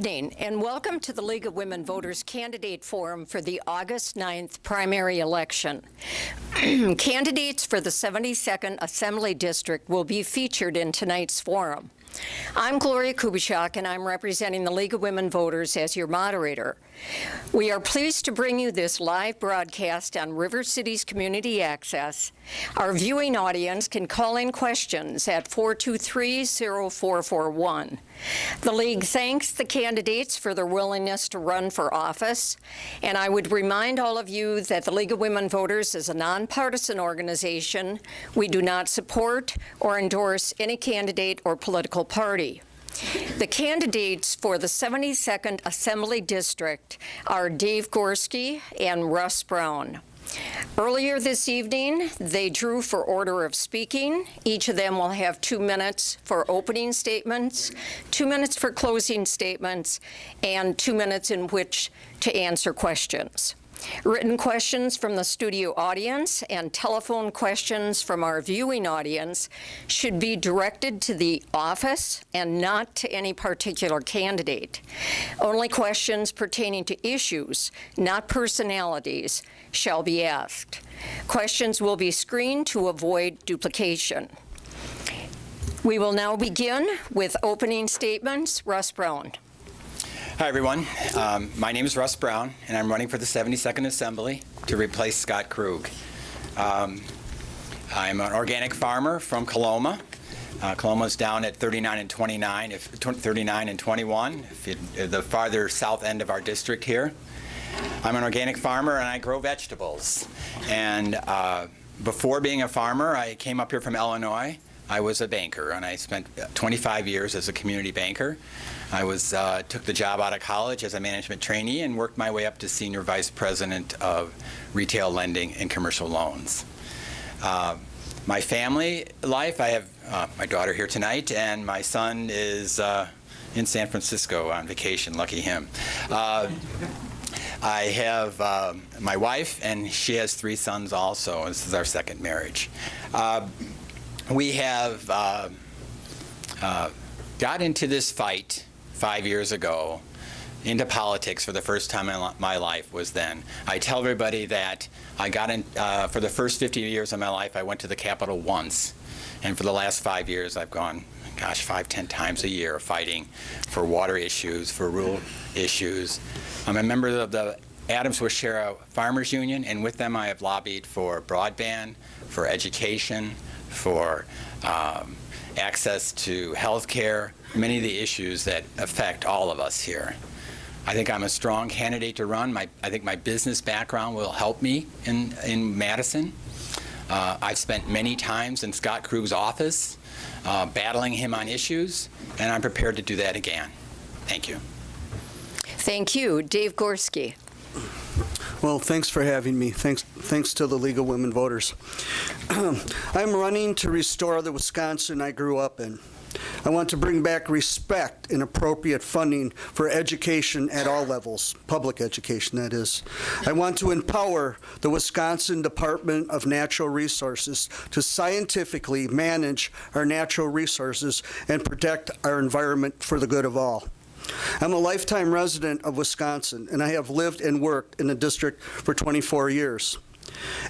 evening, and welcome to the League of Women Voters Candidate Forum for the August 9th primary election. Candidates for the 72nd Assembly District will be featured in tonight's forum. I'm Gloria Kubishak, and I'm representing the League of Women Voters as your moderator. We are pleased to bring you this live broadcast on River Cities Community Access. Our viewing audience can call in questions at 423-0441. The League thanks the candidates for their willingness to run for office, and I would remind all of you that the League of Women Voters is a nonpartisan organization. We do not support or endorse any candidate or political party. The candidates for the 72nd Assembly District are Dave Gorski and Russ Brown. Earlier this evening, they drew for order of speaking. Each of them will have 2 minutes for opening statements, 2 minutes for closing statements, and 2 minutes in which to answer questions. Written questions from the studio audience and telephone questions from our viewing audience should be directed to the office and not to any particular candidate. Only questions pertaining to issues, not personalities, shall be asked. Questions will be screened to avoid duplication. We will now begin with opening statements. Russ Brown. Hi, everyone. My name is Russ Brown, and I'm running for the 72nd Assembly to replace Scott Krug. I'm an organic farmer from Coloma. Coloma's down at 39 and 29, 39 and 21, the farther south end of our district here. I'm an organic farmer, and I grow vegetables. And before being a farmer, I came up here from Illinois. I was a banker, and I spent 25 years as a community banker. I took the job out of college as a management trainee and worked my way up to senior vice president of retail lending and commercial loans. My family life, I have my daughter here tonight, and my son is in San Francisco on vacation, lucky him. I have my wife, and she has 3 sons also. This is our second marriage. We have got into this fight 5 years ago, into politics for the first time in my life was then. I tell everybody that I got in, for the first 50 years of my life, I went to the Capitol once. And for the last 5 years, I've gone, 5-10 times a year fighting for water issues, for rural issues. I'm a member of the Adams-Waushara Farmers Union, and with them I have lobbied for broadband, for education, for access to health care, many of the issues that affect all of us here. I think I'm a strong candidate to run. I think my business background will help me in Madison. I've spent many times in Scott Krug's office battling him on issues, and I'm prepared to do that again. Thank you. Thank you. Dave Gorski. Well, thanks for having me. Thanks to the League of Women Voters. I'm running to restore the Wisconsin I grew up in. I want to bring back respect and appropriate funding for education at all levels, public education, that is. I want to empower the Wisconsin Department of Natural Resources to scientifically manage our natural resources and protect our environment for the good of all. I'm a lifetime resident of Wisconsin, and I have lived and worked in the district for 24 years.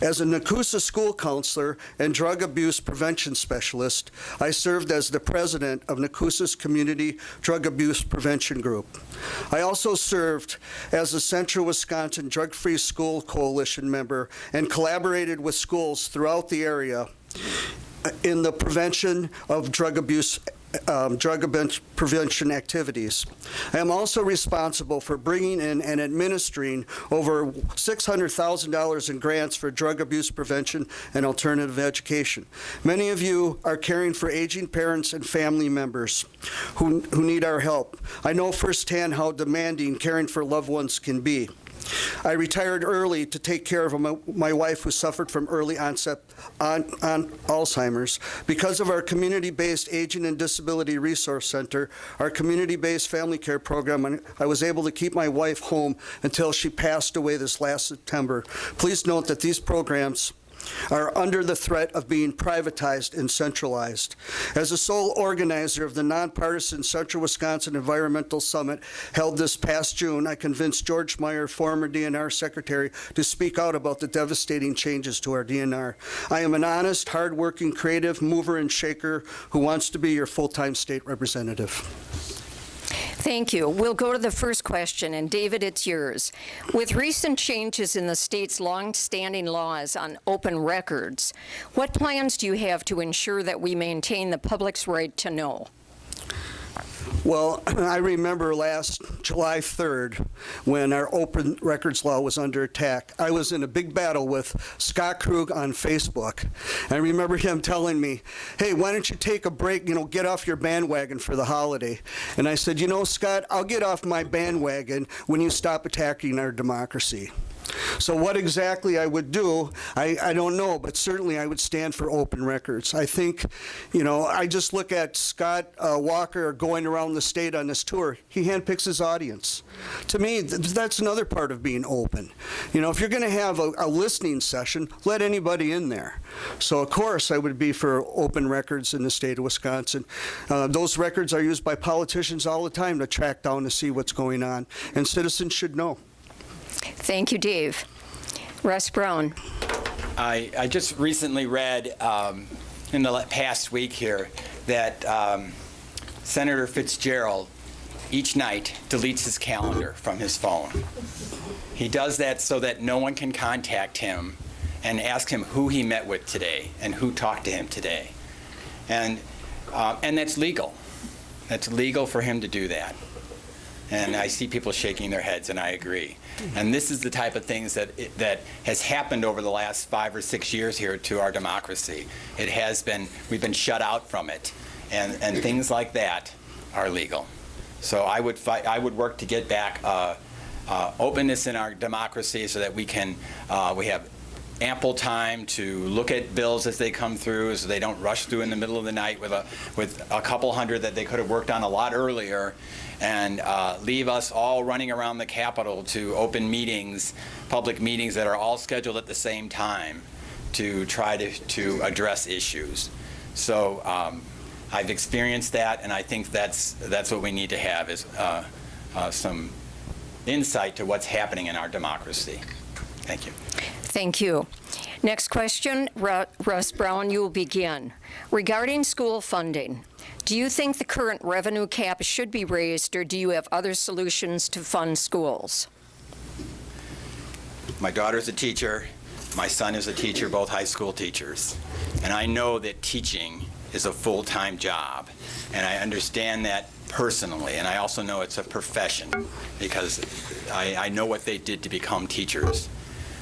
As a Nakusa school counselor and drug abuse prevention specialist, I served as the president of Nakusa's Community Drug Abuse Prevention Group. I also served as a Central Wisconsin Drug-Free School Coalition member and collaborated with schools throughout the area in the prevention of drug abuse prevention activities. I am also responsible for bringing in and administering over $600,000 in grants for drug abuse prevention and alternative education. Many of you are caring for aging parents and family members who need our help. I know firsthand how demanding caring for loved ones can be. I retired early to take care of my wife who suffered from early onset on Alzheimer's. Because of our community-based Aging and Disability Resource Center, our community-based family care program, I was able to keep my wife home until she passed away this last September. Please note that these programs are under the threat of being privatized and centralized. As the sole organizer of the nonpartisan Central Wisconsin Environmental Summit held this past June, I convinced George Meyer, former DNR secretary, to speak out about the devastating changes to our DNR. I am an honest, hardworking, creative mover and shaker who wants to be your full-time state representative. Thank you. We'll go to the first question, and David, it's yours. With recent changes in the state's long-standing laws on open records, what plans do you have to ensure that we maintain the public's right to know? Well, I remember last July 3rd when our open records law was under attack. I was in a big battle with Scott Krug on Facebook. I remember him telling me, hey, why don't you take a break, get off your bandwagon for the holiday. And I said, Scott, I'll get off my bandwagon when you stop attacking our democracy. So what exactly I would do, I don't know, but certainly I would stand for open records. I think, I just look at Scott Walker going around the state on this tour. He handpicks his audience. To me, that's another part of being open. If you're going to have a listening session, let anybody in there. So, of course, I would be for open records in the state of Wisconsin. Those records are used by politicians all the time to track down to see what's going on, and citizens should know. Thank you, Dave. Russ Brown. I just recently read in the past week here that Senator Fitzgerald each night deletes his calendar from his phone. He does that so that no one can contact him and ask him who he met with today and who talked to him today. And that's legal. That's legal for him to do that. And I see people shaking their heads, and I agree. And this is the type of things that has happened over the last 5 or 6 years here to our democracy. It has been, we've been shut out from it, and things like that are legal. So I would work to get back openness in our democracy so that we have ample time to look at bills as they come through, so they don't rush through in the middle of the night with a couple hundred that they could have worked on a lot earlier, and leave us all running around the Capitol to open meetings, public meetings that are all scheduled at the same time to try to address issues. So I've experienced that, and I think that's what we need to have is some insight to what's happening in our democracy. Thank you. Thank you. Next question, Russ Brown, you will begin. Regarding school funding, do you think the current revenue cap should be raised, or do you have other solutions to fund schools? My daughter's a teacher. My son is a teacher, both high school teachers. And I know that teaching is a full-time job. And I understand that personally. And I also know it's a profession because I know what they did to become teachers.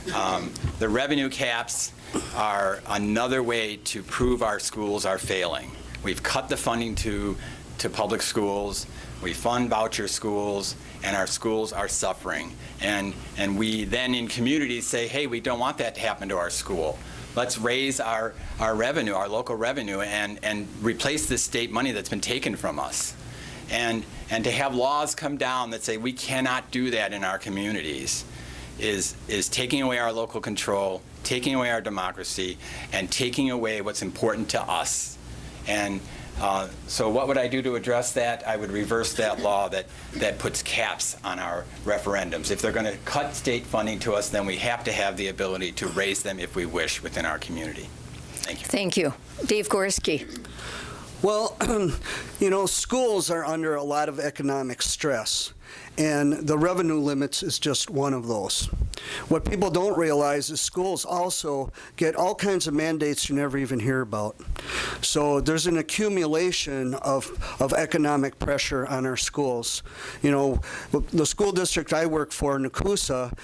The revenue caps are another way to prove our schools are failing. We've cut the funding to public schools. We fund voucher schools, and our schools are suffering. And we then in communities say, hey, we don't want that to happen to our school. Let's raise our revenue, our local revenue, and replace this state money that's been taken from us. And to have laws come down that say we cannot do that in our communities is taking away our local control, taking away our democracy, and taking away what's important to us. And so what would I do to address that? I would reverse that law that puts caps on our referendums. If they're going to cut state funding to us, then we have to have the ability to raise them if we wish within our community. Thank you. Thank you. Dave Gorski. Well, schools are under a lot of economic stress, and the revenue limits is just one of those. What people don't realize is schools also get all kinds of mandates you never even hear about. So there's an accumulation of economic pressure on our schools. The school district I work for, Nakusa,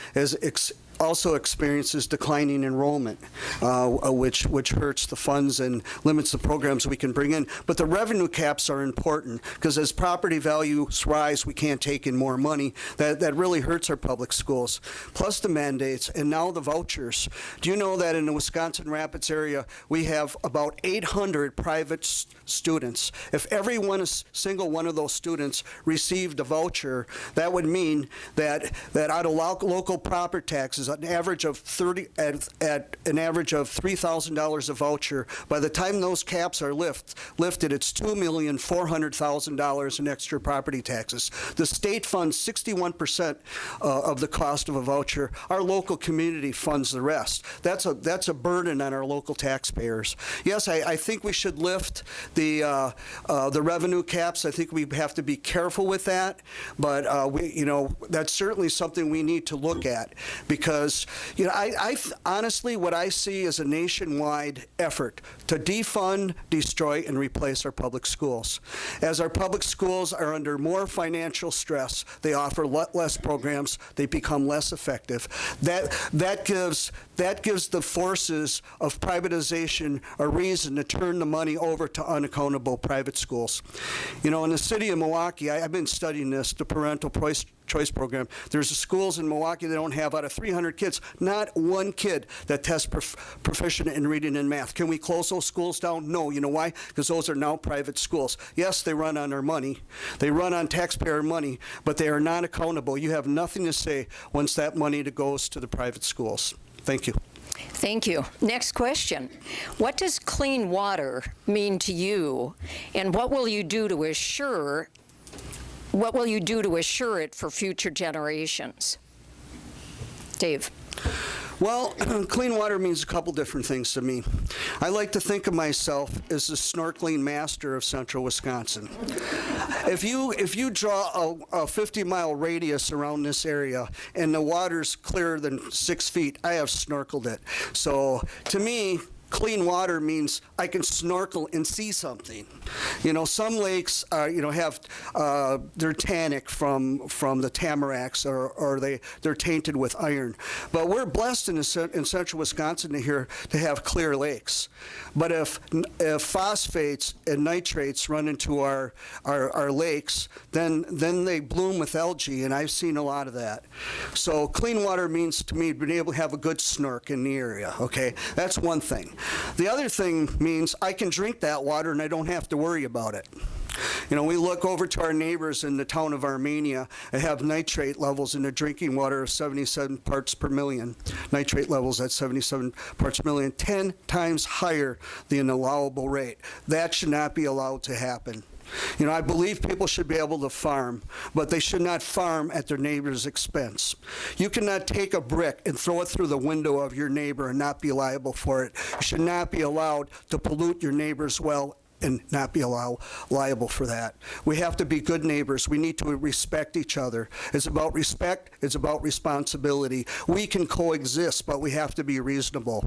also experiences declining enrollment, which hurts the funds and limits the programs we can bring in. But the revenue caps are important because as property values rise, we can't take in more money. That really hurts our public schools. Plus the mandates and now the vouchers. Do you know that in the Wisconsin Rapids area, we have about 800 private students? If every single one of those students received a voucher, that would mean that out of local property taxes, taxes at an average of $3,000 a voucher. By the time those caps are lifted, it's $2,400,000 in extra property taxes. The state funds 61% of the cost of a voucher. Our local community funds the rest. That's a burden on our local taxpayers. Yes, I think we should lift the revenue caps. I think we have to be careful with that, but that's certainly something we need to look at, because I honestly, what I see is a nationwide effort to defund, destroy, and replace our public schools. As our public schools are under more financial stress, they offer less programs, they become less effective. That gives the forces of privatization a reason to turn the money over to unaccountable private schools. In the city of Milwaukee, I've been studying this, the parental choice program. There's schools in Milwaukee that don't have, out of 300 kids, not one kid that tests proficient in reading and math. Can we close those schools down? No. You know why? Because those are now private schools. Yes, they run on our money. They run on taxpayer money, but they are not accountable. You have nothing to say once that money goes to the private schools. Thank you. Thank you. Next question. What does clean water mean to you, and what will you do to assure it for future generations? Dave. Well, clean water means a couple different things to me. I like to think of myself as the snorkeling master of central Wisconsin. If you draw a 50-mile radius around this area and the water's clearer than 6 feet, I have snorkeled it. So to me, clean water means I can snorkel and see something. Some lakes have they're tannic from the tamaracks, or they're tainted with iron. But we're blessed in central Wisconsin to have clear lakes. But if phosphates and nitrates run into our lakes, then they bloom with algae, and I've seen a lot of that. So clean water means to me being able to have a good snork in the area. Okay, that's one thing. The other thing means I can drink that water and I don't have to worry about it. We look over to our neighbors in the town of Armenia and have nitrate levels in their drinking water of 77 parts per million. Nitrate levels at 77 parts per million, 10 times higher than the allowable rate. That should not be allowed to happen. I believe people should be able to farm, but they should not farm at their neighbor's expense. You cannot take a brick and throw it through the window of your neighbor and not be liable for it. You should not be allowed to pollute your neighbor's well and not be liable for that. We have to be good neighbors. We need to respect each other. It's about respect. It's about responsibility. We can coexist, but we have to be reasonable.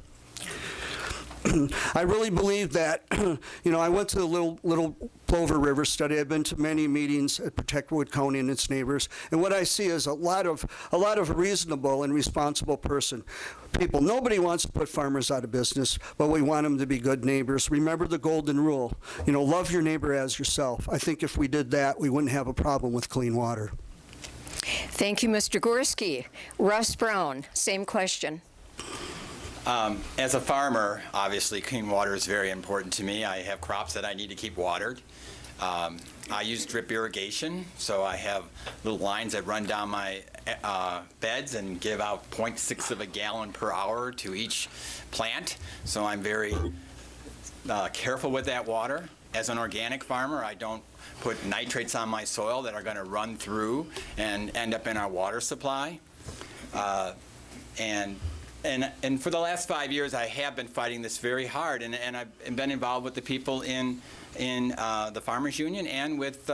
I really believe that, I went to the Little Plover River study. I've been to many meetings at Protect Wood County and its neighbors, and what I see is a lot of reasonable and responsible people. Nobody wants to put farmers out of business, but we want them to be good neighbors. Remember the golden rule, love your neighbor as yourself. I think if we did that, we wouldn't have a problem with clean water. Thank you, Mr. Gorski. Russ Brown, same question. As a farmer, obviously clean water is very important to me. I have crops that I need to keep watered. I use drip irrigation, so I have little lines that run down my beds and give out 0.6 of a gallon per hour to each plant. So I'm very careful with that water. As an organic farmer, I don't put nitrates on my soil that are going to run through and end up in our water supply. And for the last 5 years, I have been fighting this very hard, and I've been involved with the people in the Farmers Union and with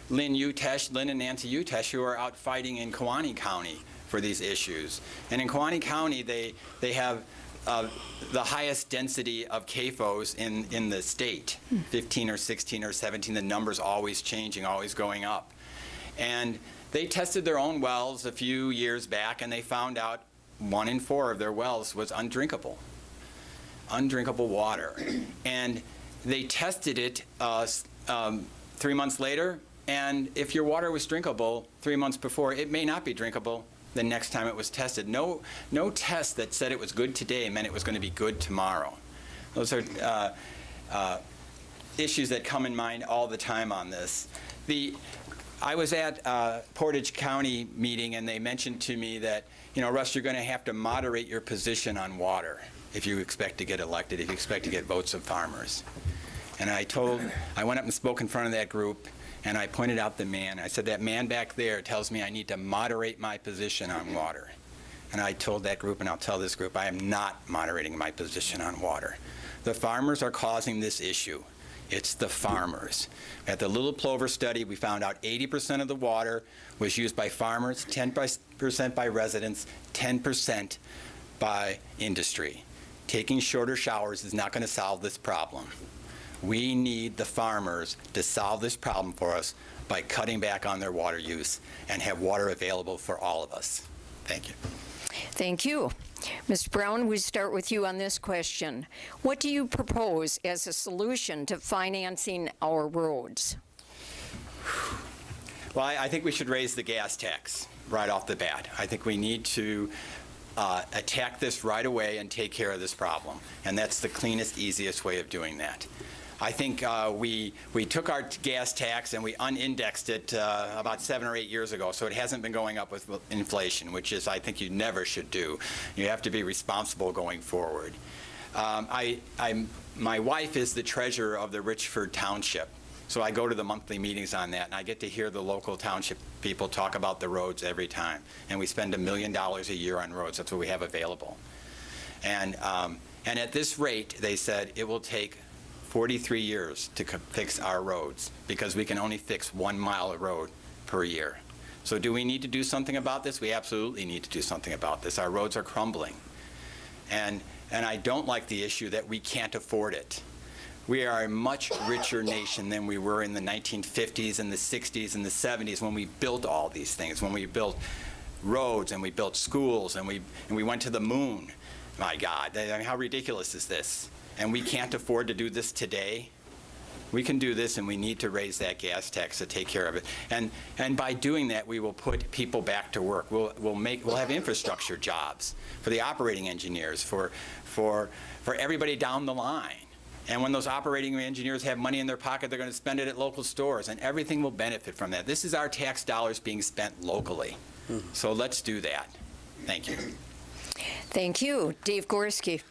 Lynn and Nancy Utesh, who are out fighting in Kewaunee County for these issues. And in Kewaunee County, they have the highest density of CAFOs in the state, 15 or 16 or 17. The number's always changing, always going up. And they tested their own wells a few years back, and they found out 1 in 4 of their wells was undrinkable water. And they tested it 3 months later, and if your water was drinkable 3 months before, it may not be drinkable the next time it was tested. No test that said it was good today meant it was going to be good tomorrow. Those are issues that come in mind all the time on this. I was at a Portage County meeting, and they mentioned to me that, Russ, you're going to have to moderate your position on water if you expect to get elected, if you expect to get votes of farmers. And I went up and spoke in front of that group, and I pointed out the man. I said, that man back there tells me I need to moderate my position on water. And I told that group, and I'll tell this group, I am not moderating my position on water. The farmers are causing this issue. It's the farmers. At the Little Plover study, we found out 80% of the water was used by farmers, 10% by residents, 10% by industry. Taking shorter showers is not going to solve this problem. We need the farmers to solve this problem for us by cutting back on their water use and have water available for all of us. Thank you. Thank you. Mr. Brown, we start with you on this question. What do you propose as a solution to financing our roads? Well, I think we should raise the gas tax right off the bat. I think we need to attack this right away and take care of this problem. And that's the cleanest, easiest way of doing that. I think we took our gas tax and we unindexed it about 7 or 8 years ago, so it hasn't been going up with inflation, which is, I think, you never should do. You have to be responsible going forward. My wife is the treasurer of the Richford Township, so I go to the monthly meetings on that, and I get to hear the local township people talk about the roads every time. And we spend $1 million a year on roads. That's what we have available. And at this rate, they said it will take 43 years to fix our roads because we can only fix 1 mile of road per year. So do we need to do something about this? We absolutely need to do something about this. Our roads are crumbling. And I don't like the issue that we can't afford it. We are a much richer nation than we were in the 1950s and the 60s and the 70s when we built all these things, when we built roads and we built schools and we went to the moon. My God, I mean, how ridiculous is this? And we can't afford to do this today. We can do this, and we need to raise that gas tax to take care of it. And by doing that, we will put people back to work. We'll have infrastructure jobs for the operating engineers, for everybody down the line. And when those operating engineers have money in their pocket, they're going to spend it at local stores, and everything will benefit from that. This is our tax dollars being spent locally. So let's do that. Thank you. Thank you. Dave Gorski.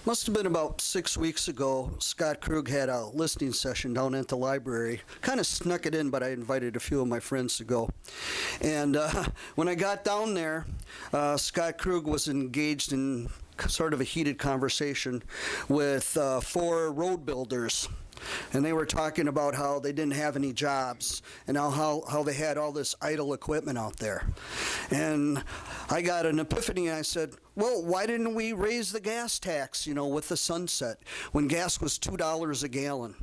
Must have been about 6 weeks ago, Scott Krug had a listening session down at the library. Kind of snuck it in, but I invited a few of my friends to go. And when I got down there, Scott Krug was engaged in sort of a heated conversation with 4 road builders. And they were talking about how they didn't have any jobs and how they had all this idle equipment out there. And I got an epiphany, and I said, well, why didn't we raise the gas tax, with the sunset when gas was $2 a gallon?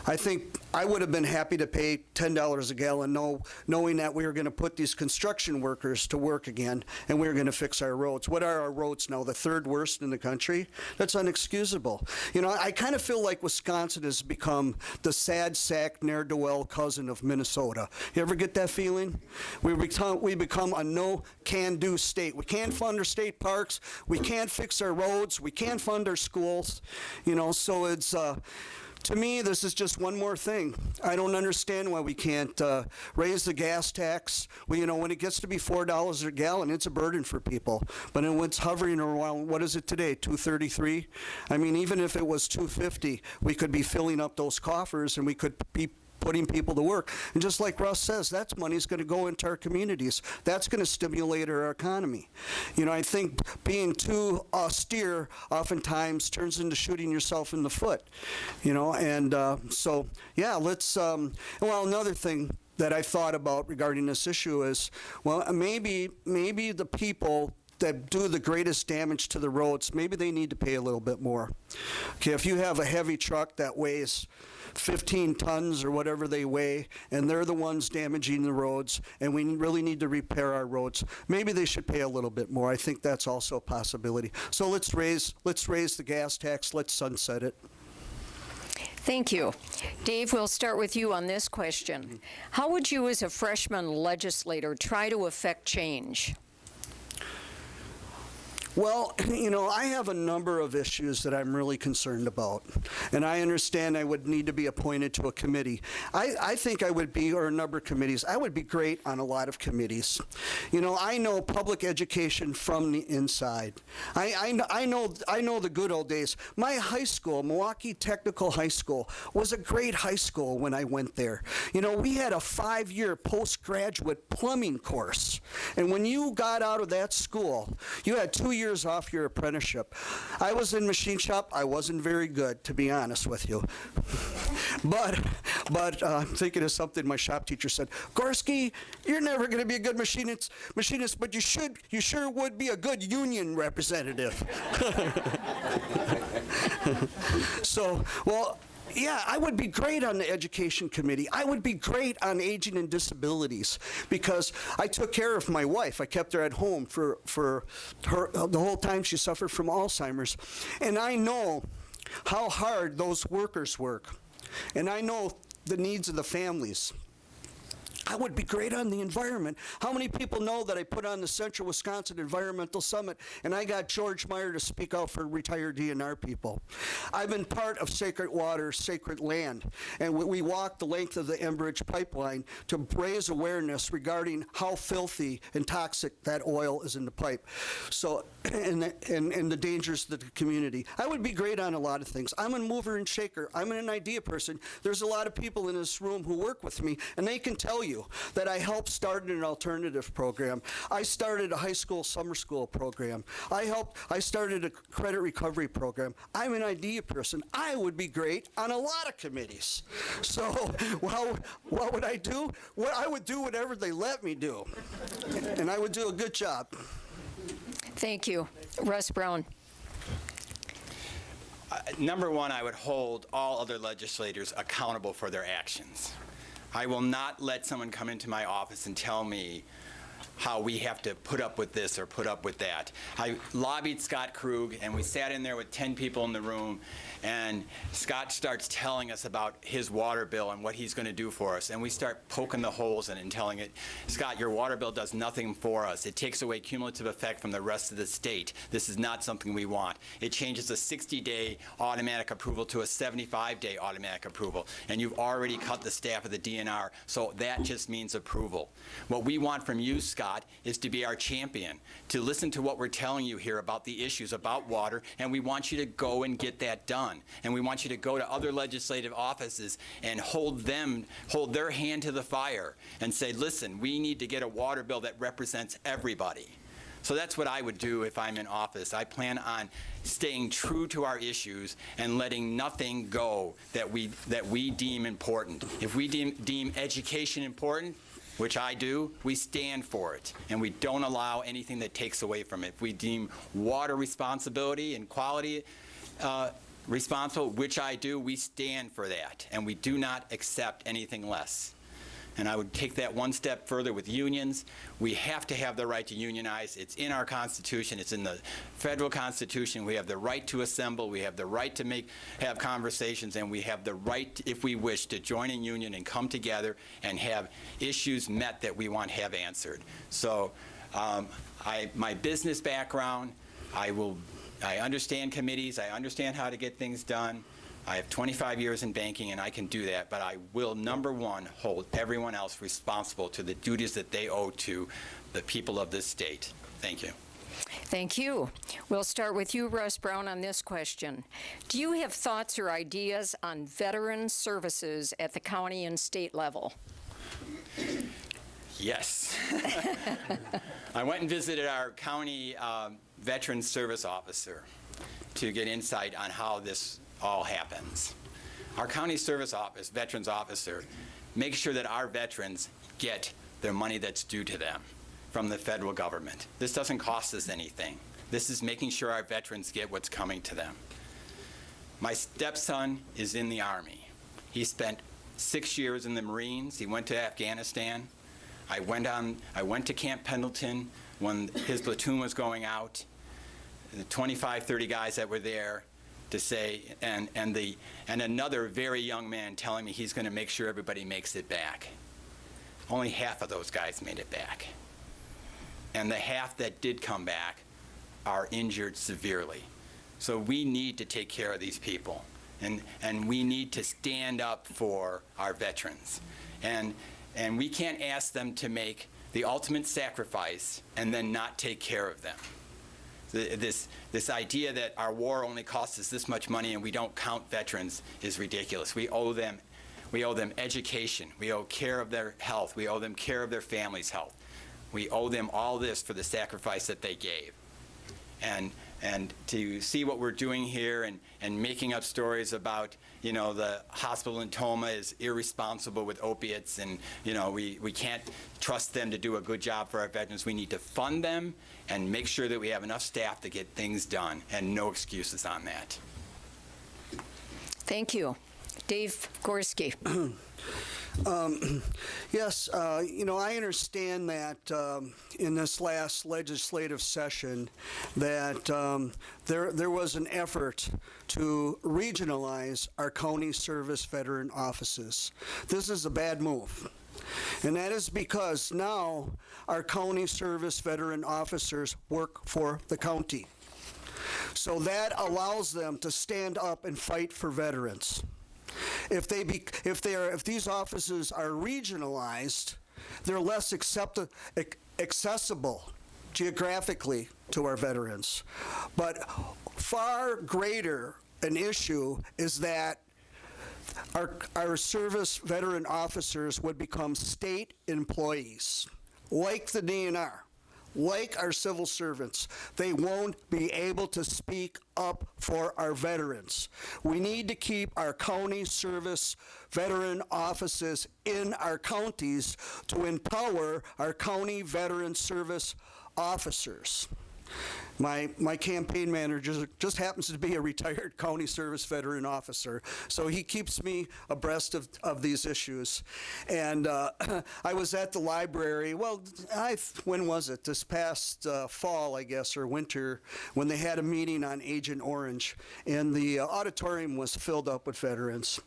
I think I would have been happy to pay $10 a gallon knowing that we were going to put these construction workers to work again and we were going to fix our roads. What are our roads now? The 3rd worst in the country? That's unexcusable. I kind of feel like Wisconsin has become the sad sack ne'er-do-well cousin of Minnesota. You ever get that feeling? We become a no-can-do state. We can't fund our state parks. We can't fix our roads. We can't fund our schools. So it's... To me, this is just one more thing. I don't understand why we can't raise the gas tax. Well, when it gets to be $4 a gallon, it's a burden for people. But when it's hovering around, what is it today, $2.33? I mean, even if it was $2.50, we could be filling up those coffers and we could be putting people to work. And just like Russ says, that money's going to go into our communities. That's going to stimulate our economy. I think being too austere oftentimes turns into shooting yourself in the foot. So yeah, let's, another thing that I thought about regarding this issue is, well, maybe the people that do the greatest damage to the roads, maybe they need to pay a little bit more. Okay, if you have a heavy truck that weighs 15 tons or whatever they weigh, and they're the ones damaging the roads, and we really need to repair our roads, maybe they should pay a little bit more. I think that's also a possibility. So let's raise the gas tax. Let's sunset it. Thank you. Dave, we'll start with you on this question. How would you as a freshman legislator try to affect change? Well, I have a number of issues that I'm really concerned about, and I understand I would need to be appointed to a committee. I think I would be, or a number of committees. I would be great on a lot of committees. I know public education from the inside. I know the good old days. My high school, Milwaukee Technical High School, was a great high school when I went there. We had a 5-year postgraduate plumbing course, and when you got out of that school, you had 2 years off your apprenticeship. I was in machine shop. I wasn't very good, to be honest with you. But I'm thinking of something my shop teacher said. Gorski, you're never going to be a good machinist, but you sure would be a good union representative. Yeah, I would be great on the education committee. I would be great on aging and disabilities because I took care of my wife. I kept her at home for her the whole time she suffered from Alzheimer's. And I know how hard those workers work. And I know the needs of the families. I would be great on the environment. How many people know that I put on the Central Wisconsin Environmental Summit and I got George Meyer to speak out for retired DNR people? I've been part of Sacred Water, Sacred Land, and we walked the length of the Enbridge pipeline to raise awareness regarding how filthy and toxic that oil is in the pipe. So, and the dangers to the community. I would be great on a lot of things. I'm a mover and shaker. I'm an idea person. There's a lot of people in this room who work with me, and they can tell you that I helped start an alternative program. I started a high school summer school program. I started a credit recovery program. I'm an idea person. I would be great on a lot of committees. So, well, what would I do? Well, I would do whatever they let me do. And I would do a good job. Thank you. Russ Brown. Number one, I would hold all other legislators accountable for their actions. I will not let someone come into my office and tell me how we have to put up with this or put up with that. I lobbied Scott Krug, and we sat in there with 10 people in the room, and Scott starts telling us about his water bill and what he's going to do for us, and we start poking the holes in it and telling it, Scott, your water bill does nothing for us. It takes away cumulative effect from the rest of the state. This is not something we want. It changes a 60-day automatic approval to a 75-day automatic approval, and you've already cut the staff of the DNR, so that just means approval. What we want from you, Scott, is to be our champion, to listen to what we're telling you here about the issues about water, and we want you to go and get that done. And we want you to go to other legislative offices and hold their hand to the fire and say, listen, we need to get a water bill that represents everybody. So that's what I would do if I'm in office. I plan on staying true to our issues and letting nothing go that we deem important. If we deem education important, which I do, we stand for it, and we don't allow anything that takes away from it. If we deem water responsibility and quality responsible, which I do, we stand for that, and we do not accept anything less. And I would take that one step further with unions. We have to have the right to unionize. It's in our Constitution. It's in the federal Constitution. We have the right to assemble. We have the right to have conversations, and we have the right, if we wish, to join a union and come together and have issues met that we want to have answered. So my business background, I understand committees. I understand how to get things done. I have 25 years in banking, and I can do that, but I will, number one, hold everyone else responsible to the duties that they owe to the people of this state. Thank you. Thank you. We'll start with you, Russ Brown, on this question. Do you have thoughts or ideas on veteran services at the county and state level? Yes. I went and visited our county veteran service officer to get insight on how this all happens. Our county service office, veterans officer, makes sure that our veterans get their money that's due to them from the federal government. This doesn't cost us anything. This is making sure our veterans get what's coming to them. My stepson is in the Army. He spent 6 years in the Marines. He went to Afghanistan. I went to Camp Pendleton when his platoon was going out. The 25, 30 guys that were there to say, and another very young man telling me he's going to make sure everybody makes it back. Only half of those guys made it back. And the half that did come back are injured severely. So we need to take care of these people, and we need to stand up for our veterans. And we can't ask them to make the ultimate sacrifice and then not take care of them. This idea that our war only costs us this much money and we don't count veterans is ridiculous. We owe them education. We owe care of their health. We owe them care of their family's health. We owe them all this for the sacrifice that they gave. And to see what we're doing here and making up stories about, the hospital in Toma is irresponsible with opiates, and, we can't trust them to do a good job for our veterans. We need to fund them and make sure that we have enough staff to get things done, and no excuses on that. Thank you. Dave Gorski. Yes, I understand that in this last legislative session that there was an effort to regionalize our county service veteran offices. This is a bad move. And that is because now our county service veteran officers work for the county. So that allows them to stand up and fight for veterans. If these offices are regionalized, they're less accessible geographically to our veterans. But far greater an issue is that our service veteran officers would become state employees, like the DNR. Like our civil servants, they won't be able to speak up for our veterans. We need to keep our county service veteran offices in our counties to empower our county veteran service officers. My campaign manager just happens to be a retired county service veteran officer, so he keeps me abreast of these issues. And I was at the library, when was it? This past fall, I guess, or winter, when they had a meeting on Agent Orange, and the auditorium was filled up with veterans.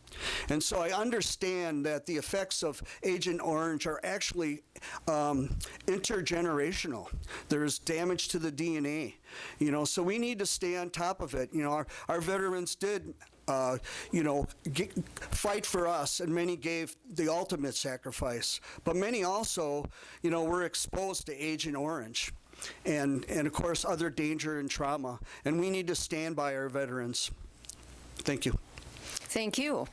And so I understand that the effects of Agent Orange are actually intergenerational. There's damage to the DNA, so we need to stay on top of it. Our veterans did, fight for us, and many gave the ultimate sacrifice. But many also, were exposed to Agent Orange and of course, other danger and trauma. And we need to stand by our veterans. Thank you. Thank you.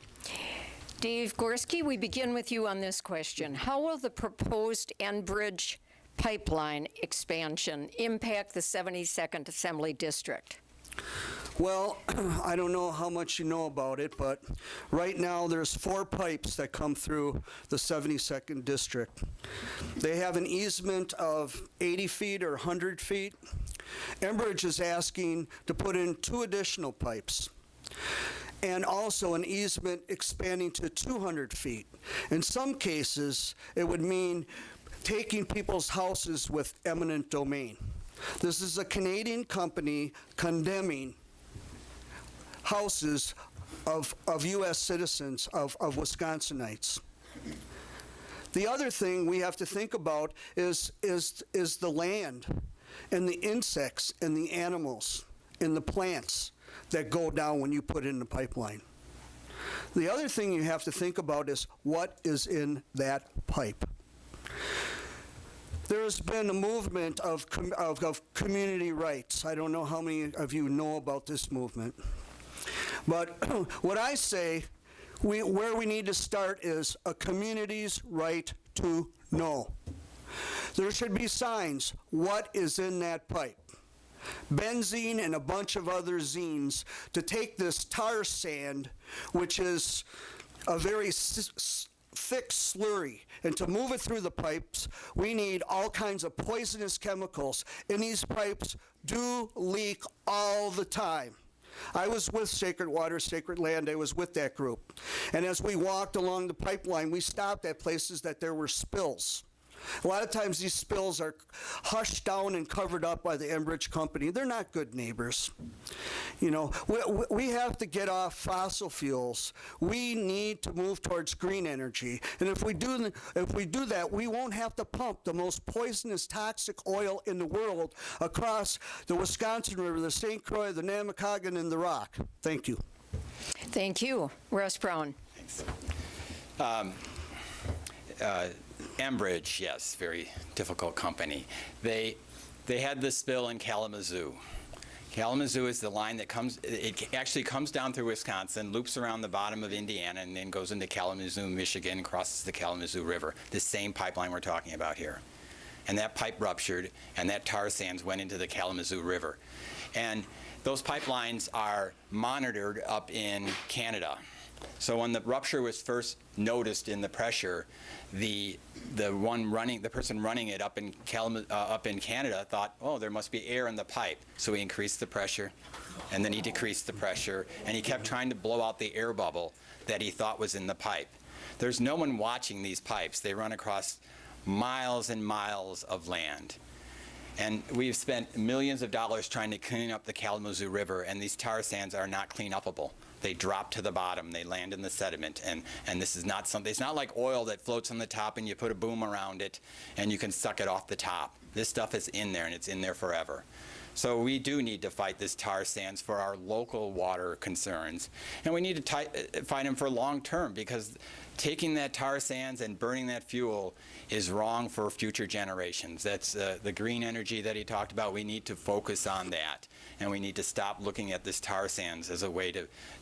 Dave Gorski, we begin with you on this question. How will the proposed Enbridge pipeline expansion impact the 72nd Assembly District? Well, I don't know how much you know about it, but right now there's 4 pipes that come through the 72nd District. They have an easement of 80 feet or 100 feet. Enbridge is asking to put in 2 additional pipes, and also an easement expanding to 200 feet. In some cases, it would mean taking people's houses with eminent domain. This is a Canadian company condemning houses of U.S. citizens, of Wisconsinites. The other thing we have to think about is the land and the insects and the animals and the plants that go down when you put in the pipeline. The other thing you have to think about is what is in that pipe. There's been a movement of community rights. I don't know how many of you know about this movement. But what I say, where we need to start is a community's right to know. There should be signs. What is in that pipe? Benzene and a bunch of other zines to take this tar sand, which is a very thick slurry, and to move it through the pipes, we need all kinds of poisonous chemicals, and these pipes do leak all the time. I was with Sacred Water, Sacred Land. I was with that group. And as we walked along the pipeline, we stopped at places that there were spills A lot of times these spills are hushed down and covered up by the Enbridge company. They're not good neighbors. You know, we have to get off fossil fuels. We need to move towards green energy. And if we do that, we won't have to pump the most poisonous, toxic oil in the world across the Wisconsin River, the St. Croix, the Namakagon, and the Rock. Thank you. Thank you. Russ Brown. Thanks. Enbridge, yes, very difficult company. They had this spill in Kalamazoo. Kalamazoo is the line that it actually comes down through Wisconsin, loops around the bottom of Indiana, and then goes into Kalamazoo, Michigan, and crosses the Kalamazoo River, the same pipeline we're talking about here. And that pipe ruptured, and that tar sands went into the Kalamazoo River. And those pipelines are monitored up in Canada. So when the rupture was first noticed in the pressure, the person running it up in Canada thought, oh, there must be air in the pipe. So he increased the pressure, and then he decreased the pressure, and he kept trying to blow out the air bubble that he thought was in the pipe. There's no one watching these pipes. They run across miles and miles of land. And we've spent millions of dollars trying to clean up the Kalamazoo River, and these tar sands are not clean upable. They drop to the bottom, they land in the sediment, and this is not something, it's not like oil that floats on the top and you put a boom around it and you can suck it off the top. This stuff is in there, and it's in there forever. So we do need to fight this tar sands for our local water concerns. And we need to fight them for long term, because taking that tar sands and burning that fuel is wrong for future generations. That's the green energy that he talked about. We need to focus on that. And we need to stop looking at this tar sands as a way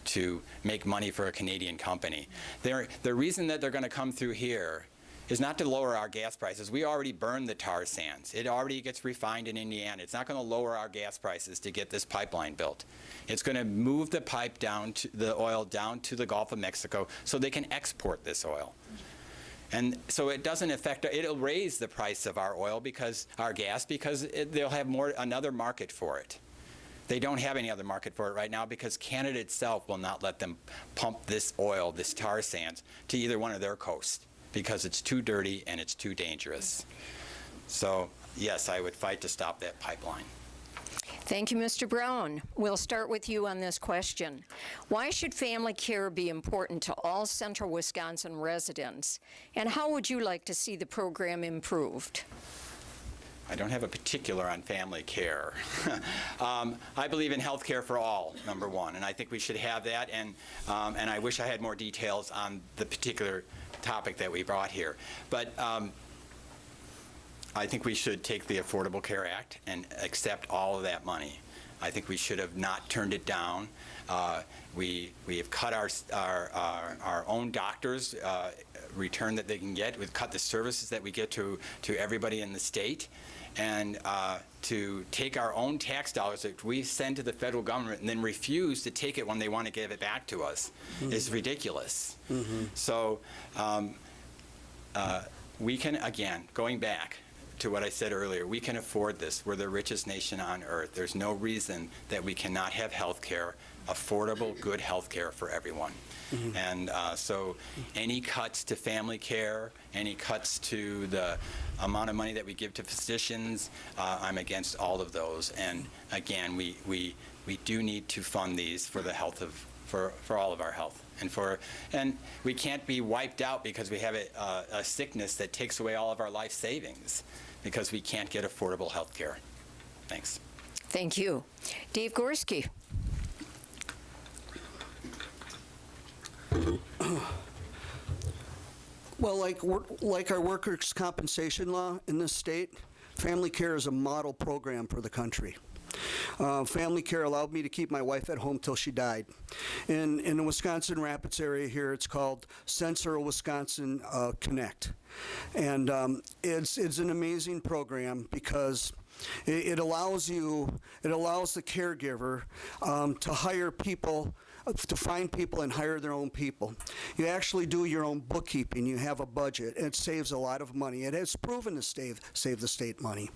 to make money for a Canadian company. The reason that they're going to come through here is not to lower our gas prices. We already burn the tar sands. It already gets refined in Indiana. It's not going to lower our gas prices to get this pipeline built. It's going to move the pipe the oil down to the Gulf of Mexico so they can export this oil. And so it doesn't affect, it'll raise the price of our oil, our gas, because they'll have another market for it. They don't have any other market for it right now because Canada itself will not let them pump this oil, this tar sands, to either one of their coasts, because it's too dirty and it's too dangerous. So, yes, I would fight to stop that pipeline. Thank you, Mr. Brown. We'll start with you on this question. Why should family care be important to all central Wisconsin residents? And how would you like to see the program improved? I don't have a particular on family care. I believe in health care for all, number one, and I think we should have that, and I wish I had more details on the particular topic that we brought here. But I think we should take the Affordable Care Act and accept all of that money. I think we should have not turned it down. We have cut our own doctors' return that they can get. We've cut the services that we get to everybody in the state. And to take our own tax dollars that we send to the federal government and then refuse to take it when they want to give it back to us is ridiculous. So we can, again, going back to what I said earlier, we can afford this. We're the richest nation on earth. There's no reason that we cannot have health care, affordable, good health care for everyone. And so any cuts to family care, any cuts to the amount of money that we give to physicians, I'm against all of those. And again, we do need to fund these for the health of, for all of our health. And we can't be wiped out because we have a sickness that takes away all of our life savings, because we can't get affordable health care. Thanks. Thank you. Dave Gorski. Well, like our workers' compensation law in this state, family care is a model program for the country. Family care allowed me to keep my wife at home till she died. In the Wisconsin Rapids area here, it's called Central Wisconsin Connect. And it's an amazing program because it allows the caregiver to hire people, to find people and hire their own people. You actually do your own bookkeeping. You have a budget. It saves a lot of money. It has proven to save the state money.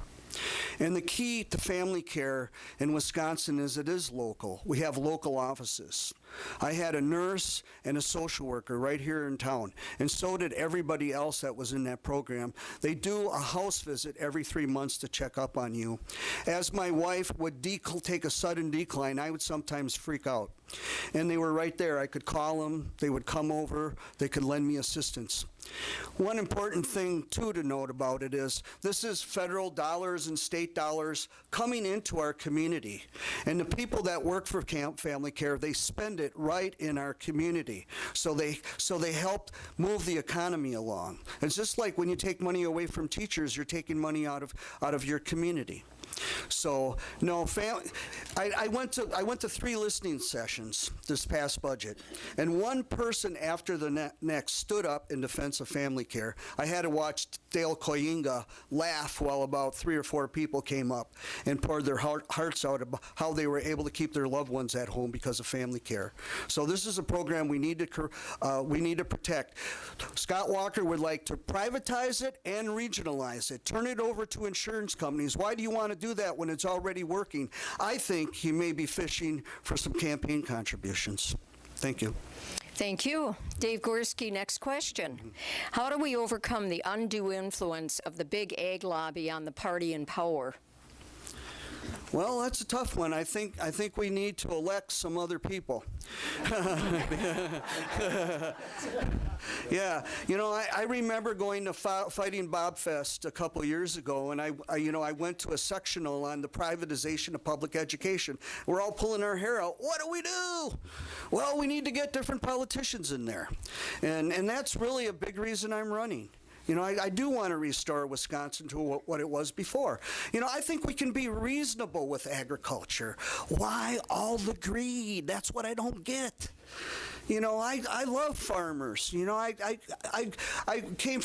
And the key to family care in Wisconsin is it is local. We have local offices. I had a nurse and a social worker right here in town, and so did everybody else that was in that program. They do a house visit every 3 months to check up on you. As my wife would take a sudden decline, I would sometimes freak out. And they were right there. I could call them. They would come over. They could lend me assistance. One important thing, too, to note about it is this is federal dollars and state dollars coming into our community. And the people that work for Family Care, they spend it right in our community. So they help move the economy along. It's just like when you take money away from teachers, you're taking money out of your community. So, no, I went to 3 listening sessions this past budget, and one person after the next stood up in defense of family care. I had to watch Dale Koyinga laugh while about 3 or 4 people came up and poured their hearts out about how they were able to keep their loved ones at home because of family care. So this is a program we need to protect. Scott Walker would like to privatize it and regionalize it. Turn it over to insurance companies. Why do you want to do that when it's already working? I think he may be fishing for some campaign contributions. Thank you. Thank you. Dave Gorski, next question. How do we overcome the undue influence of the big ag lobby on the party in power? Well, that's a tough one. I think we need to elect some other people. Yeah, I remember going to Fighting Bob Fest a couple years ago, and I went to a sectional on the privatization of public education. We're all pulling our hair out. What do we do? Well, we need to get different politicians in there, and that's really a big reason I'm running. I do want to restore Wisconsin to what it was before. I think we can be reasonable with agriculture. Why all the greed? That's what I don't get. I love farmers. I came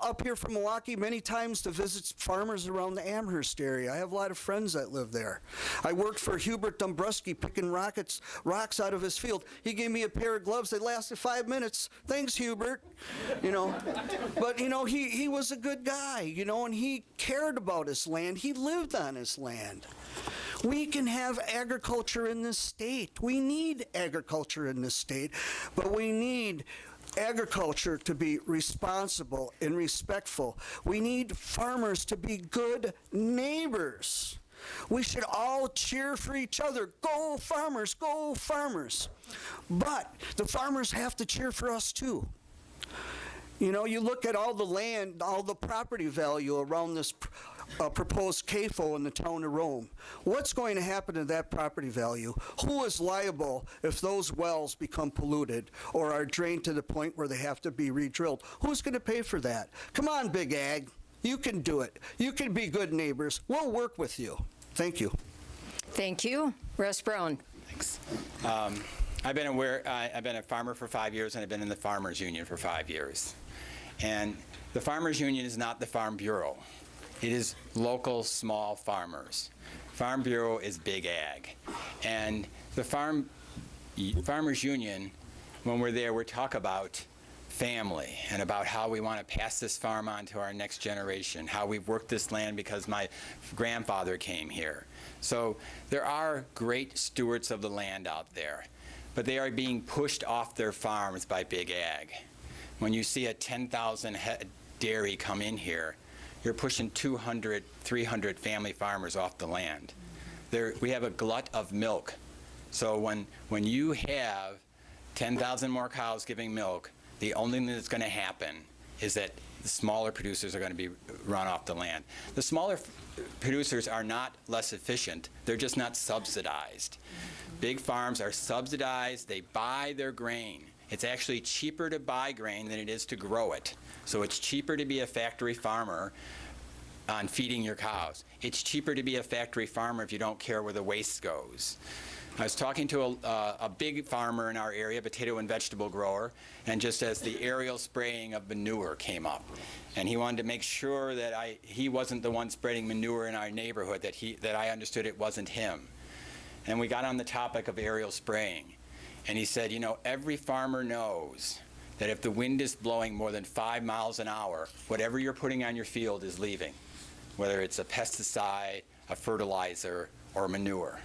up here from Milwaukee many times to visit farmers around the Amherst area. I have a lot of friends that live there. I worked for Hubert Dombrowski picking rocks out of his field. He gave me a pair of gloves. They lasted 5 minutes. Thanks, Hubert. But he was a good guy. And he cared about his land. He lived on his land. We can have agriculture in this state. We need agriculture in this state, but we need agriculture to be responsible and respectful. We need farmers to be good neighbors. We should all cheer for each other. Go farmers, go farmers. But the farmers have to cheer for us too. You look at all the land, all the property value around this proposed CAFO in the town of Rome. What's going to happen to that property value? Who is liable if those wells become polluted or are drained to the point where they have to be re-drilled? Who's going to pay for that? Come on, Big Ag. You can do it. You can be good neighbors. We'll work with you. Thank you. Thank you. Russ Brown. Thanks. I've been a farmer for 5 years, and I've been in the Farmers Union for 5 years. And the Farmers Union is not the Farm Bureau. It is local small farmers. Farm Bureau is big ag. And the Farmers Union, when we're there, we talk about family and about how we want to pass this farm on to our next generation, how we've worked this land because my grandfather came here. So there are great stewards of the land out there, but they are being pushed off their farms by big ag. When you see a 10,000 head dairy come in here, you're pushing 200, 300 family farmers off the land. We have a glut of milk. So when you have 10,000 more cows giving milk, the only thing that's going to happen is that the smaller producers are going to be run off the land. The smaller producers are not less efficient. They're just not subsidized. Big farms are subsidized. They buy their grain. It's actually cheaper to buy grain than it is to grow it. So it's cheaper to be a factory farmer on feeding your cows. It's cheaper to be a factory farmer if you don't care where the waste goes. I was talking to a big farmer in our area, potato and vegetable grower, and just as the aerial spraying of manure came up, and he wanted to make sure that he wasn't the one spreading manure in our neighborhood, that I understood it wasn't him. And we got on the topic of aerial spraying. And he said, every farmer knows that if the wind is blowing more than 5 miles an hour, whatever you're putting on your field is leaving, whether it's a pesticide, a fertilizer or manure.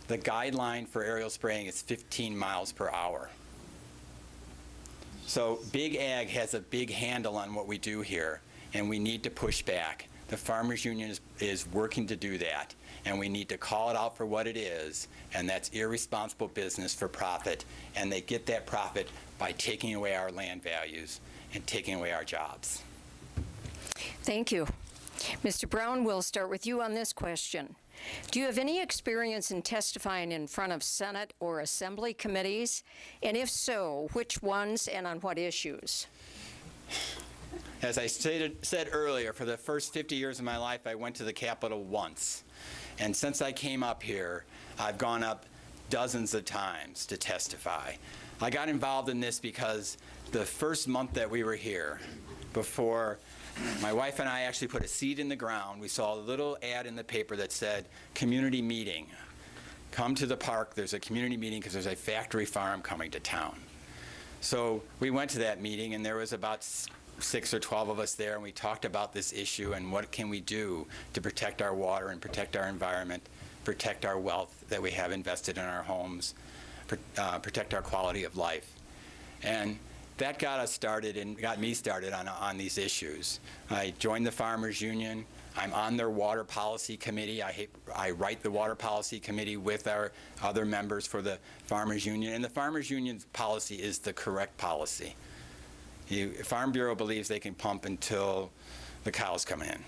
The guideline for aerial spraying is 15 miles per hour. So Big Ag has a big handle on what we do here, and we need to push back. The Farmers Union is working to do that, and we need to call it out for what it is, and that's irresponsible business for profit, and they get that profit by taking away our land values and taking away our jobs. Thank you. Mr. Brown, we'll start with you on this question. Do you have any experience in testifying in front of Senate or Assembly committees? And if so, which ones and on what issues? As I said earlier, for the first 50 years of my life, I went to the Capitol once. And since I came up here, I've gone up dozens of times to testify. I got involved in this because the first month that we were here, before my wife and I actually put a seed in the ground, we saw a little ad in the paper that said, community meeting. Come to the park, there's a community meeting because there's a factory farm coming to town. So we went to that meeting, and there was about 6 or 12 of us there, and we talked about this issue and what can we do to protect our water and protect our environment, protect our wealth that we have invested in our homes, protect our quality of life. And that got us started and got me started on these issues. I joined the Farmers Union. I'm on their water policy committee. I write the water policy committee with our other members for the Farmers Union, and the Farmers Union's policy is the correct policy. Farm Bureau believes they can pump until the cows come in.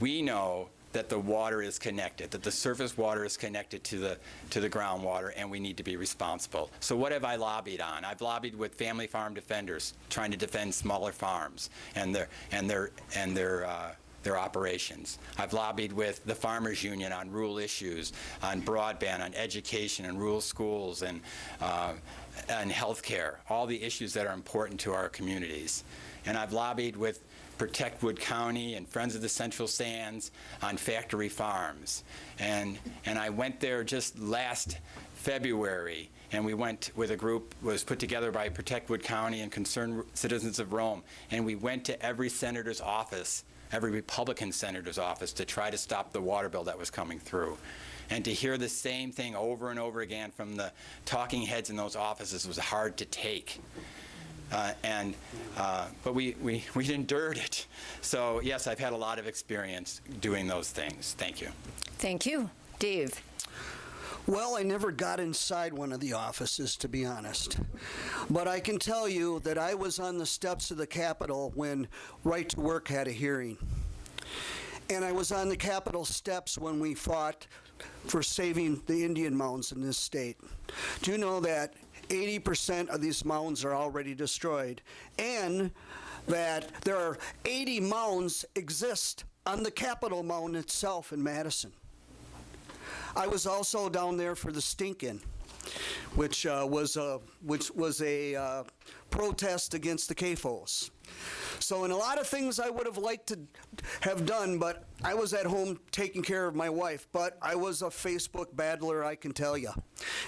We know that the water is connected, that the surface water is connected to the groundwater, and we need to be responsible. So what have I lobbied on? I've lobbied with family farm defenders, trying to defend smaller farms and their operations. I've lobbied with the Farmers Union on rural issues, on broadband, on education, and rural schools, and health care, all the issues that are important to our communities. And I've lobbied with Protect Wood County and Friends of the Central Sands on factory farms. And I went there just last February, and we went with a group was put together by Protect Wood County and Concerned Citizens of Rome, and we went to every senator's office, every Republican senator's office, to try to stop the water bill that was coming through. And to hear the same thing over and over again from the talking heads in those offices was hard to take. But we endured it. So yes, I've had a lot of experience doing those things. Thank you. Thank you. Dave. Well, I never got inside one of the offices, to be honest. But I can tell you that I was on the steps of the Capitol when Right to Work had a hearing. And I was on the Capitol steps when we fought for saving the Indian mounds in this state. Do you know that 80% of these mounds are already destroyed, and that there are 80 mounds exist on the Capitol mound itself in Madison? I was also down there for the Stink-In, which was a protest against the CAFOs. So in a lot of things I would have liked to have done, but I was at home taking care of my wife. But I was a Facebook battler, I can tell you.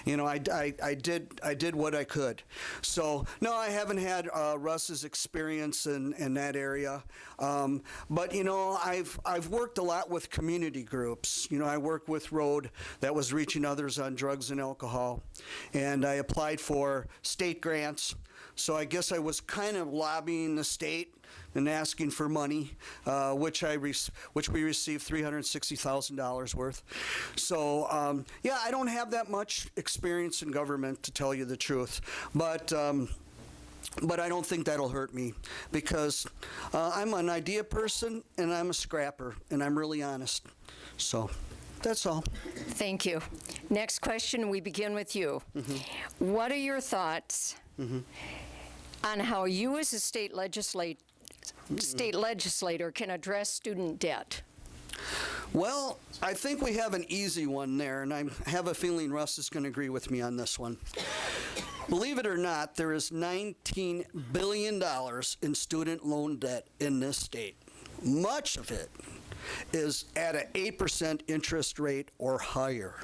You know, I did what I could. So no, I haven't had Russ's experience in that area. But you know, I've worked a lot with community groups. You know, I worked with Road that was reaching others on drugs and alcohol, and I applied for state grants. So I guess I was kind of lobbying the state and asking for money, which we received $360,000 worth. So yeah, I don't have that much experience in government, to tell you the truth, but I don't think that'll hurt me, because I'm an idea person and I'm a scrapper, and I'm really honest. So that's all. Thank you. Next question, we begin with you. Mm-hmm. What are your thoughts on how you as a state legislator can address student debt? Well, I think we have an easy one there, and I have a feeling Russ is going to agree with me on this one. Believe it or not, there is $19 billion in student loan debt in this state. is at an 8% interest rate or higher.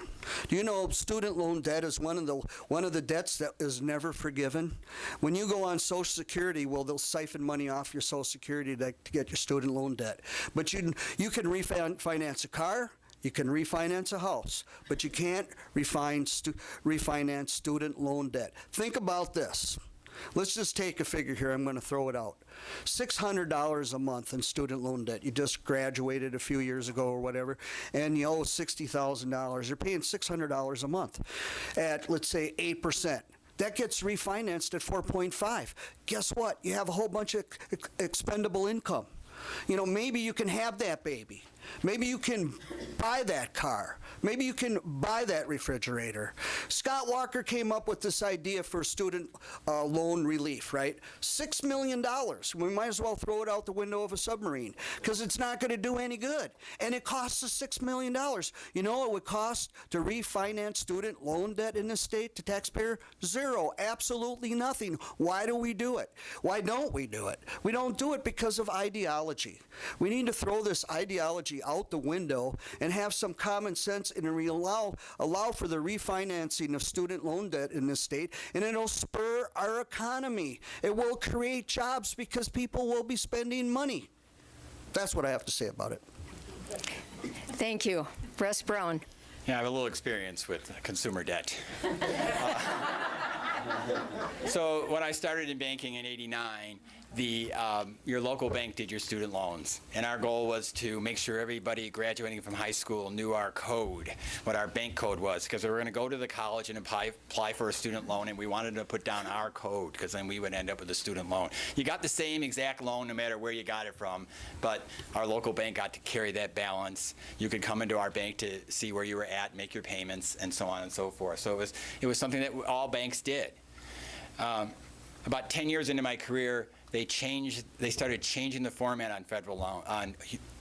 Do you know student loan debt is one of the debts that is never forgiven? When you go on Social Security, well, they'll siphon money off your Social Security to get your student loan debt. But you can refinance a car, you can refinance a house, but you can't refinance student loan debt. Think about this. Let's just take a figure here. I'm going to throw it out. $600 a month in student loan debt. You just graduated a few years ago or whatever, and you owe $60,000. You're paying $600 a month at, let's say, 8%. That gets refinanced at 4.5. Guess what? You have a whole bunch of expendable income. You know, maybe you can have that baby. Maybe you can buy that car. Maybe you can buy that refrigerator. Scott Walker came up with this idea for student loan relief, right? $6 million. We might as well throw it out the window of a submarine because it's not going to do any good. And it costs us $6 million. You know what it would cost to refinance student loan debt in this state to taxpayer? Zero. Absolutely nothing. Why do we do it? Why don't we do it? We don't do it because of ideology. We need to throw this ideology out the window and have some common sense and allow for the refinancing of student loan debt in this state, and it'll spur our economy. It will create jobs because people will be spending money. That's what I have to say about it. Thank you. Russ Brown. Yeah, I have a little experience with consumer debt. So when I started in banking in '89, your local bank did your student loans, and our goal was to make sure everybody graduating from high school knew our code, what our bank code was, because we were going to go to the college and apply for a student loan, and we wanted to put down our code, because then we would end up with a student loan. You got the same exact loan no matter where you got it from, but our local bank got to carry that balance. You could come into our bank to see where you were at, make your payments, and so on and so forth. So it was something that all banks did. About 10 years into my career, they started changing the format on federal loan,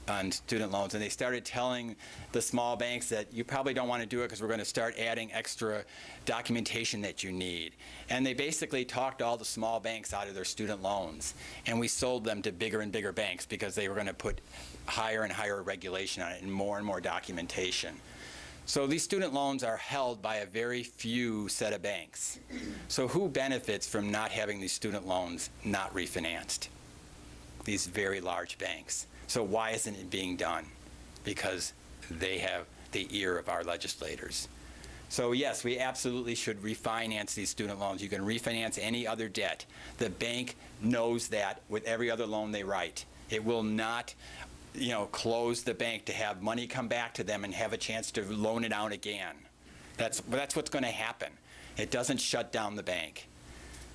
on student loans, and they started telling the small banks that you probably don't want to do it because we're going to start adding extra documentation that you need. And they basically talked all the small banks out of their student loans, and we sold them to bigger and bigger banks because they were going to put higher and higher regulation on it and more documentation. So these student loans are held by a very few set of banks. So who benefits from not having these student loans not refinanced? These very large banks. So why isn't it being done? Because they have the ear of our legislators. So yes, we absolutely should refinance these student loans. You can refinance any other debt. The bank knows that with every other loan they write. It will not close the bank to have money come back to them and have a chance to loan it out again. That's what's going to happen. It doesn't shut down the bank.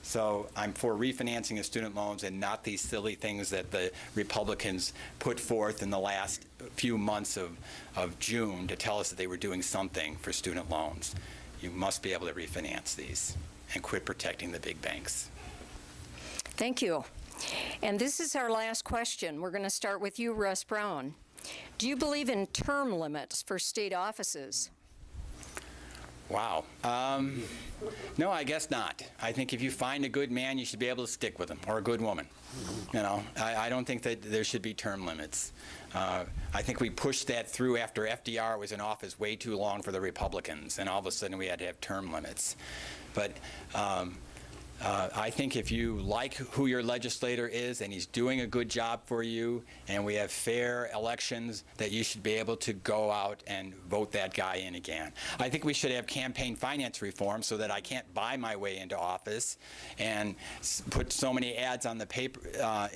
So I'm for refinancing of student loans and not these silly things that the Republicans put forth in the last few months of June to tell us that they were doing something for student loans. You must be able to refinance these and quit protecting the big banks. Thank you. And this is our last question. We're going to start with you, Russ Brown. Do you believe in term limits for state offices? Wow. No, I guess not. I think if you find a good man, you should be able to stick with him, or a good woman. I don't think that there should be term limits. I think we pushed that through after FDR was in office way too long for the Republicans, and all of a sudden we had to have term limits. But I think if you like who your legislator is and he's doing a good job for you and we have fair elections, that you should be able to go out and vote that guy in again. I think we should have campaign finance reform so that I can't buy my way into office and put so many ads on the paper,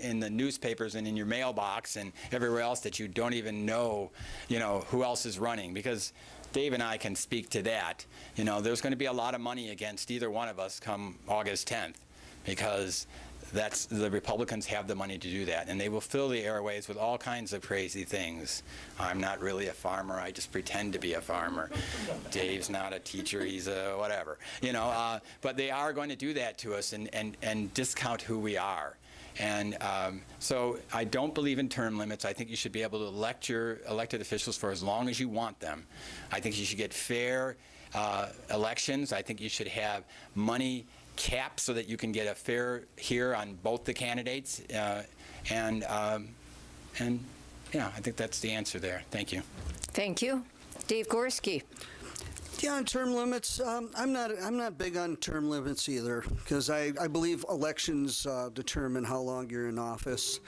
in the newspapers and in your mailbox and everywhere else that you don't even know, who else is running, because Dave and I can speak to that. There's going to be a lot of money against either one of us come August 10th, because the Republicans have the money to do that, and they will fill the airways with all kinds of crazy things. I'm not really a farmer. I just pretend to be a farmer. Dave's not a teacher. He's a whatever. But they are going to do that to us and discount who we are. And so I don't believe in term limits. I think you should be able to elect your elected officials for as long as you want them. I think you should get fair elections. I think you should have money capped so that you can get a fair hear on both the candidates. And And, yeah, I think that's the answer there. Thank you. Thank you. Dave Gorski. Yeah, on term limits, I'm not big on term limits either, because I believe elections determine how long you're in office.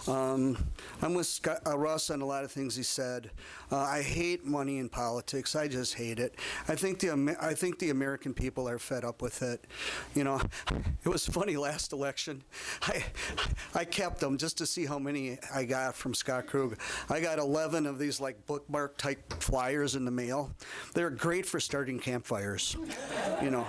I'm with Russ on a lot of things he said. I hate money in politics. I just hate it. I think the American people are fed up with it. You know, it was funny last election. I kept them just to see how many I got from Scott Krug. I got 11 of these like bookmark type flyers in the mail. They're great for starting campfires, you know.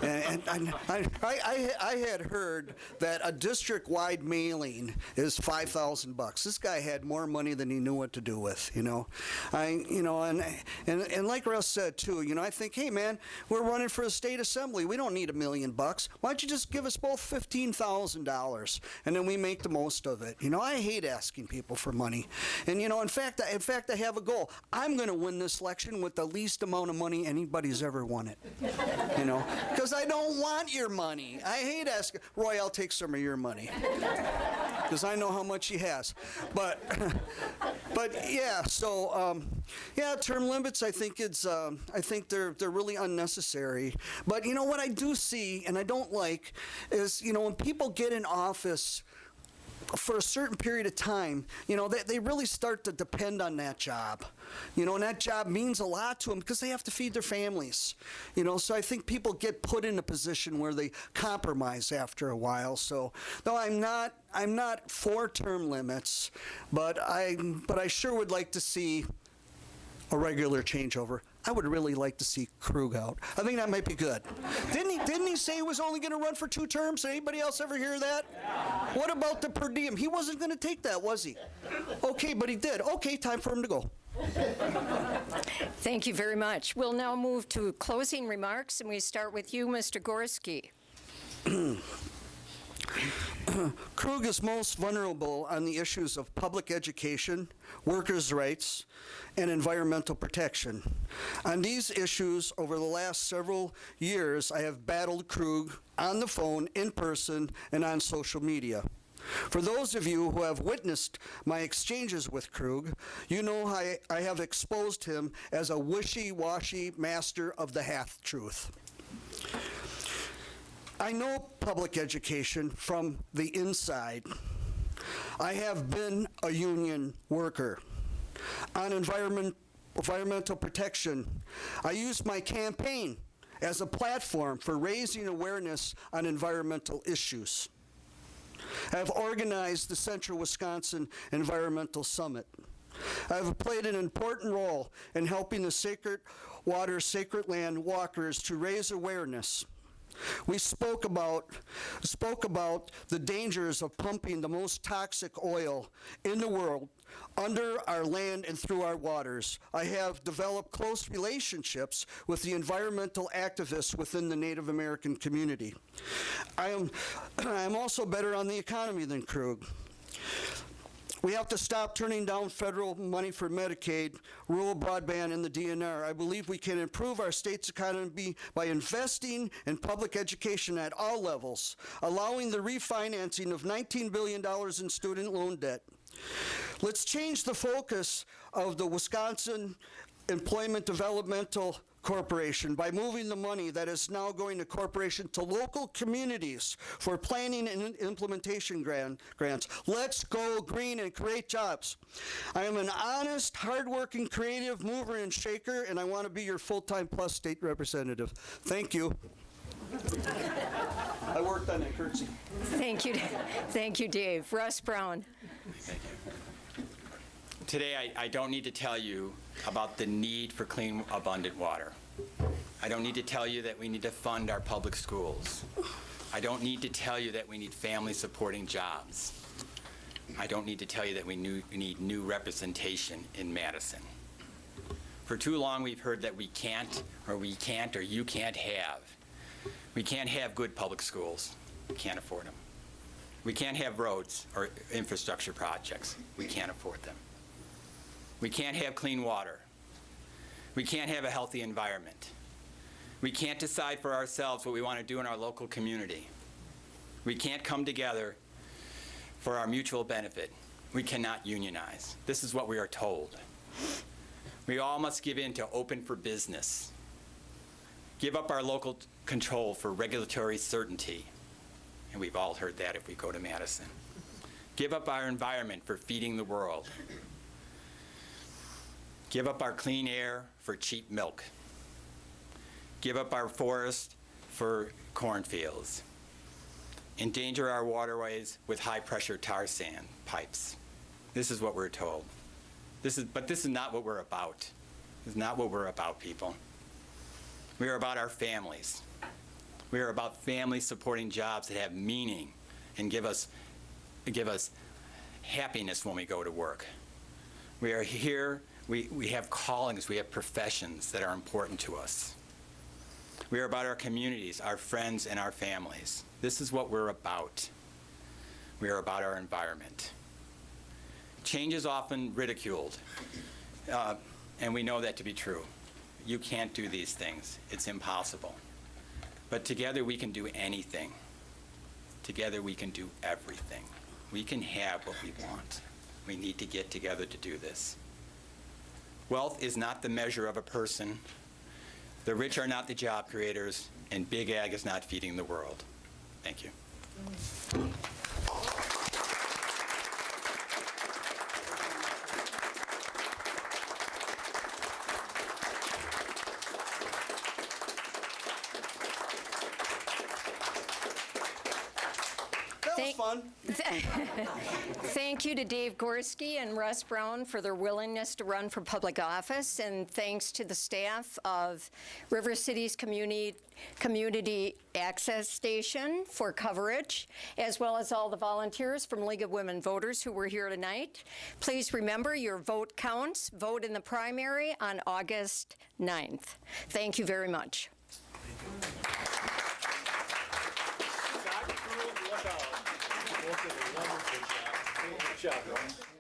And I had heard that a district-wide mailing is $5,000. This guy had more money than he knew what to do with, you know. And like Russ said too, you know, I think, hey man, we're running for a state assembly. We don't need $1 million. Why don't you just give us both $15,000 and then we make the most of it? You know, I hate asking people for money. And you know, in fact, I have a goal. I'm going to win this election with the least amount of money anybody's ever won it. You know, because I don't want your money. I hate asking. Roy, I'll take some of your money because I know how much he has. But yeah, so yeah, term limits. I think they're really unnecessary. But you know what I do see and I don't like is, you know, when people get in office for a certain period of time, you know, they really start to depend on that job. You know, and that job means a lot to them because they have to feed their families. You know, so I think people get put in a position where they compromise after a while. So, no, I'm not for term limits, but I sure would like to see a regular changeover. I would really like to see Krug out. I think that might be good. Didn't he say he was only going to run for 2 terms? Anybody else ever hear that? Yeah. What about the per diem? He wasn't going to take that, was he? Okay, but he did. Okay, time for him to go. Thank you very much. We'll now move to closing remarks, and we start with you, Mr. Gorski. Krug is most vulnerable on the issues of public education, workers' rights, and environmental protection. On these issues, over the last several years, I have battled Krug on the phone, in person, and on social media. For those of you who have witnessed my exchanges with Krug, you know I have exposed him as a wishy-washy master of the half-truth. I know public education from the inside. I have been a union worker. On environmental protection, I used my campaign as a platform for raising awareness on environmental issues. I have organized the Central Wisconsin Environmental Summit. I have played an important role in helping the Sacred Water, Sacred Land walkers to raise awareness. We spoke about the dangers of pumping the most toxic oil in the world under our land and through our waters. I have developed close relationships with the environmental activists within the Native American community. I am also better on the economy than Krug. We have to stop turning down federal money for Medicaid, rural broadband, and the DNR. I believe we can improve our state's economy by investing in public education at all levels, allowing the refinancing of $19 billion in student loan debt. Let's change the focus of the Wisconsin Employment Developmental Corporation by moving the money that is now going to corporation to local communities for planning and implementation grants. Let's go green and create jobs. I am an honest, hardworking, creative mover and shaker, and I want to be your full-time plus state representative. Thank you. I worked on that curtsy. Thank you. Thank you, Dave. Russ Brown. Thank you. Today, I don't need to tell you about the need for clean, abundant water. I don't need to tell you that we need to fund our public schools. I don't need to tell you that we need family-supporting jobs. I don't need to tell you that we need new representation in Madison. For too long, we've heard that we can't, or you can't have. We can't have good public schools. We can't afford them. We can't have roads or infrastructure projects. We can't afford them. We can't have clean water. We can't have a healthy environment. We can't decide for ourselves what we want to do in our local community. We can't come together for our mutual benefit. We cannot unionize. This is what we are told. We all must give in to open for business. Give up our local control for regulatory certainty. And we've all heard that if we go to Madison. Give up our environment for feeding the world. Give up our clean air for cheap milk. Give up our forest for cornfields. Endanger our waterways with high-pressure tar sand pipes. This is what we're told. But this is not what we're about. This is not what we're about, people. We are about our families. We are about families supporting jobs that have meaning and give us happiness when we go to work. We are here, we have callings, we have professions that are important to us. We are about our communities, our friends, and our families. This is what we're about. We are about our environment. Change is often ridiculed, and we know that to be true. You can't do these things. It's impossible. But together we can do anything. Together we can do everything. We can have what we want. We need to get together to do this. Wealth is not the measure of a person. The rich are not the job creators, and Big Ag is not feeding the world. Thank you. That was fun. Thank you to Dave Gorski and Russ Brown for their willingness to run for public office, and thanks to the staff of River City's Community Access Station for coverage, as well as all the volunteers from League of Women Voters who were here tonight. Please remember your vote counts. Vote in the primary on August 9th. Thank you very much. Scott Krug, look out. Both did a wonderful job. Good job, Russ.